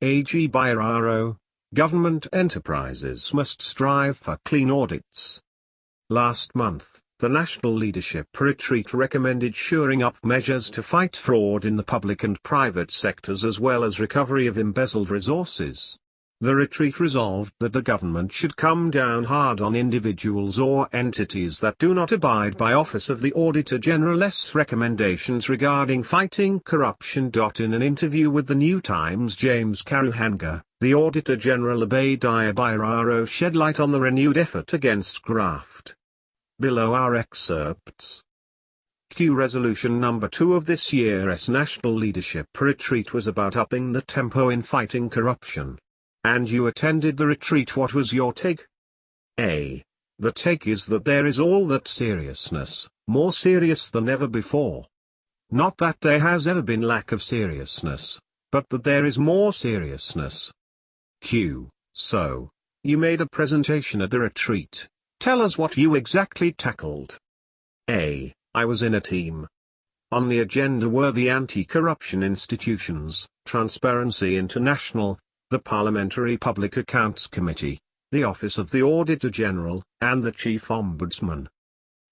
AG Biraro, government enterprises must strive for clean audits. Last month, the National Leadership Retreat recommended shoring up measures to fight fraud in the public and private sectors as well as recovery of embezzled resources. The retreat resolved that the government should come down hard on individuals or entities that do not abide by Office of the Auditor General's recommendations regarding fighting corruption. In an interview with the New Times, James Karuhanga, the Auditor General Obadiah Biraro shed light on the renewed effort against graft. Below are excerpts. Q Resolution number 2 of this year's National Leadership Retreat was about upping the tempo in fighting corruption. And you attended the retreat. What was your take? A. The take is that there is all that seriousness, more serious than ever before. Not that there has ever been lack of seriousness, but that there is more seriousness. Q. So, you made a presentation at the retreat. Tell us what you exactly tackled. A. I was in a team. On the agenda were the anti-corruption institutions, Transparency International, the Parliamentary Public Accounts Committee, the Office of the Auditor General, and the Chief Ombudsman.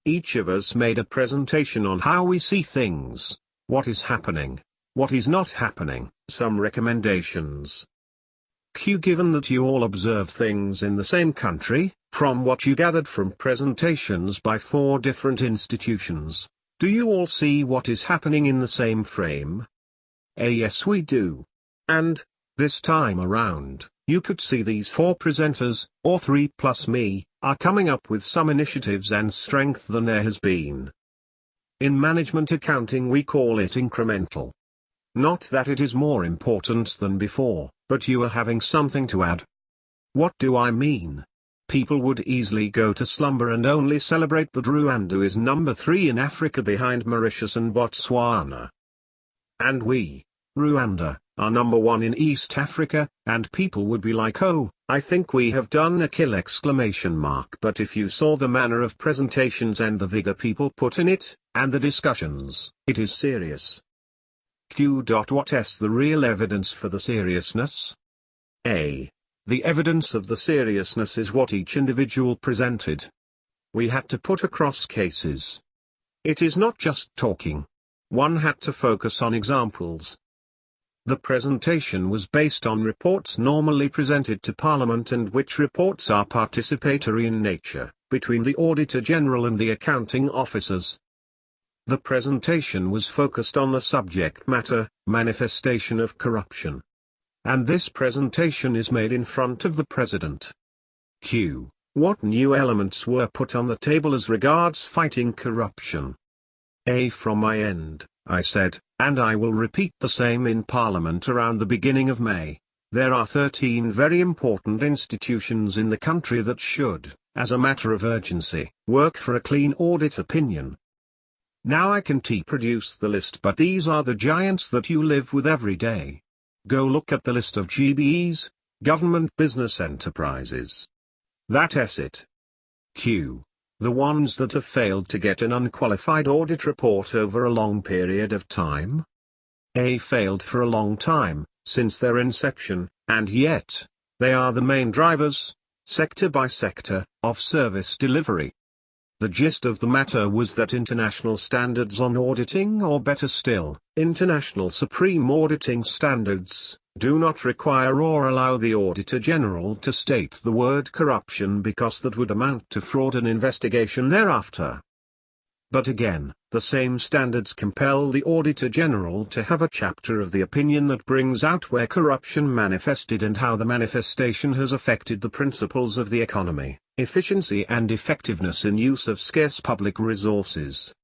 Each of us made a presentation on how we see things, what is happening, what is not happening, some recommendations. Q. Given that you all observe things in the same country, from what you gathered from presentations by 4 different institutions, do you all see what is happening in the same frame? A. Yes, we do. And, this time around, you could see these 4 presenters, or 3 plus me, are coming up with some initiatives and strength than there has been. In management accounting we call it incremental. Not that it is more important than before, but you are having something to add. What do I mean? People would easily go to slumber and only celebrate that Rwanda is number 3 in Africa behind Mauritius and Botswana. And we, Rwanda, are number 1 in East Africa, and people would be like, oh, I think we have done a kill! But if you saw the manner of presentations and the vigor people put in it, and the discussions, it is serious. Q. What is the real evidence for the seriousness? A. The evidence of the seriousness is what each individual presented. We had to put across cases. It is not just talking. One had to focus on examples. The presentation was based on reports normally presented to Parliament and which reports are participatory in nature, between the Auditor General and the accounting officers. The presentation was focused on the subject matter, manifestation of corruption. And this presentation is made in front of the President. Q. What new elements were put on the table as regards fighting corruption? A. From my end, I said, and I will repeat the same in Parliament around the beginning of May, there are 13 very important institutions in the country that should, as a matter of urgency, work for a clean audit opinion. Now I can produce the list, but these are the giants that you live with every day. Go look at the list of GBEs, government business enterprises. That's it. Q. The ones that have failed to get an unqualified audit report over a long period of time? A. Failed for a long time, since their inception, and yet, they are the main drivers, sector by sector, of service delivery. The gist of the matter was that international standards on auditing, or better still, international supreme auditing standards, do not require or allow the Auditor General to state the word corruption because that would amount to fraud and investigation thereafter. But again, the same standards compel the Auditor General to have a chapter of the opinion that brings out where corruption manifested and how the manifestation has affected the principles of the economy, efficiency and effectiveness in use of scarce public resources.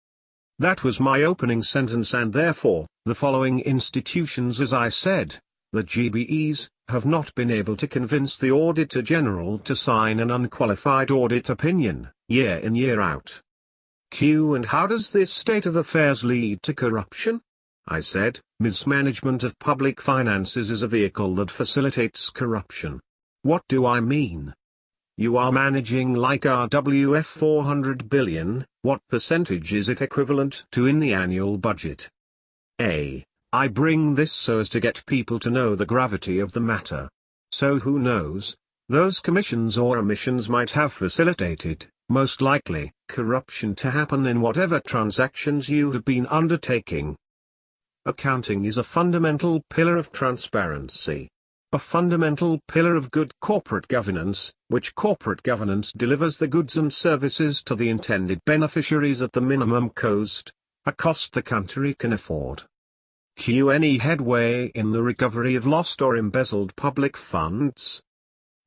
That was my opening sentence, and therefore, the following institutions, as I said, the GBEs, have not been able to convince the Auditor General to sign an unqualified audit opinion, year in year out. Q. And how does this state of affairs lead to corruption? I said, mismanagement of public finances is a vehicle that facilitates corruption. What do I mean? You are managing like RWF 400 billion, what percentage is it equivalent to in the annual budget? A. I bring this so as to get people to know the gravity of the matter. So who knows, those commissions or omissions might have facilitated, most likely, corruption to happen in whatever transactions you have been undertaking. Accounting is a fundamental pillar of transparency. A fundamental pillar of good corporate governance, which corporate governance delivers the goods and services to the intended beneficiaries at the minimum cost, a cost the country can afford. Any headway in the recovery of lost or embezzled public funds?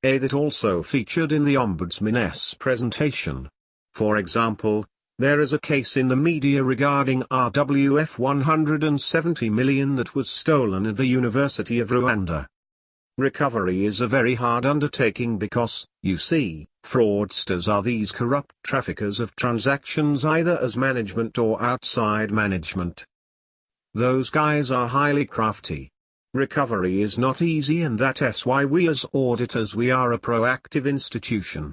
That also featured in the Ombudsman's presentation. For example, there is a case in the media regarding RWF 170 million that was stolen at the University of Rwanda. Recovery is a very hard undertaking because, you see, fraudsters are these corrupt traffickers of transactions either as management or outside management. Those guys are highly crafty. Recovery is not easy, and that's why we as auditors, we are a proactive institution.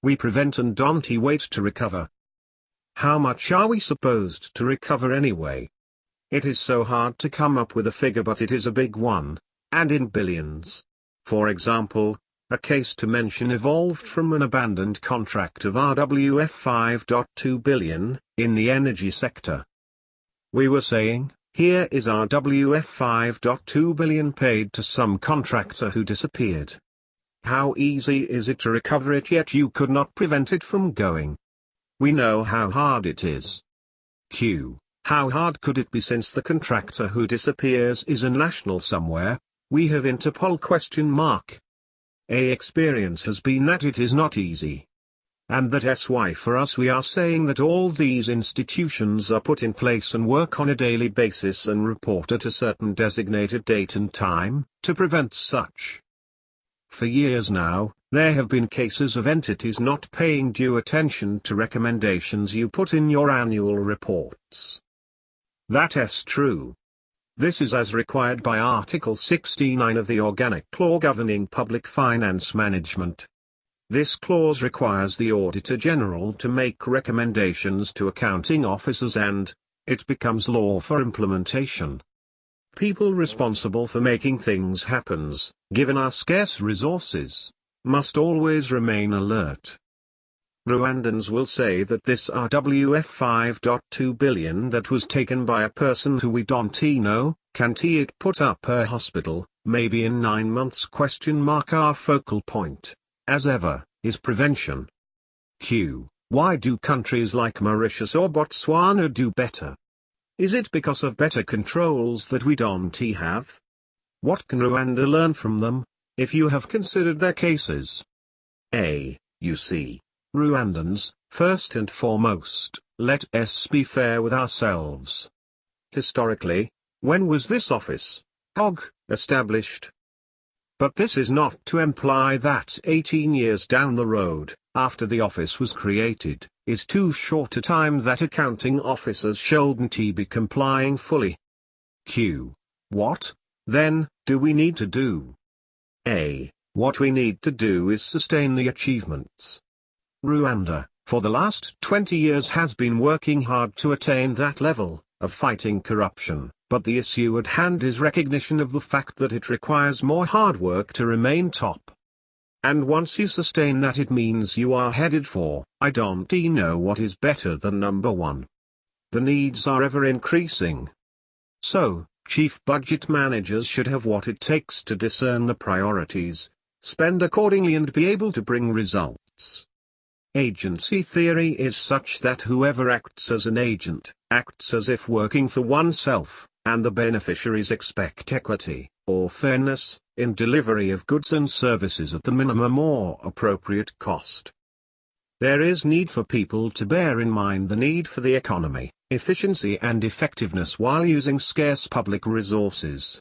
We prevent and don't wait to recover. How much are we supposed to recover anyway? It is so hard to come up with a figure, but it is a big one, and in billions. For example, a case to mention evolved from an abandoned contract of RWF 5.2 billion, in the energy sector. We were saying, here is RWF 5.2 billion paid to some contractor who disappeared. How easy is it to recover it, yet you could not prevent it from going? We know how hard it is. How hard could it be, since the contractor who disappears is a national somewhere? We have Interpol ? Experience has been that it is not easy. And that's why for us we are saying that all these institutions are put in place and work on a daily basis and report at a certain designated date and time, to prevent such. For years now, there have been cases of entities not paying due attention to recommendations you put in your annual reports. That's true. This is as required by Article 69 of the Organic Law governing public finance management. This clause requires the Auditor General to make recommendations to accounting officers, and it becomes law for implementation. People responsible for making things happen, given our scarce resources, must always remain alert. Rwandans will say that this RWF 5.2 billion that was taken by a person who we don't know, can't it put up a hospital, maybe in 9 months? Our focal point, as ever, is prevention. Why do countries like Mauritius or Botswana do better? Is it because of better controls that we don't have? What can Rwanda learn from them, if you have considered their cases? You see, Rwandans, first and foremost, let us be fair with ourselves. Historically, when was this office, OG, established? But this is not to imply that 18 years down the road, after the office was created, is too short a time that accounting officers shouldn't be complying fully. What, then, do we need to do? What we need to do is sustain the achievements. Rwanda, for the last 20 years, has been working hard to attain that level of fighting corruption, but the issue at hand is recognition of the fact that it requires more hard work to remain top. And once you sustain that, it means you are headed for, I don't know what is better than number one. The needs are ever increasing. So, chief budget managers should have what it takes to discern the priorities, spend accordingly, and be able to bring results. Agency theory is such that whoever acts as an agent, acts as if working for oneself, and the beneficiaries expect equity, or fairness, in delivery of goods and services at the minimum or appropriate cost. There is need for people to bear in mind the need for the economy, efficiency and effectiveness while using scarce public resources.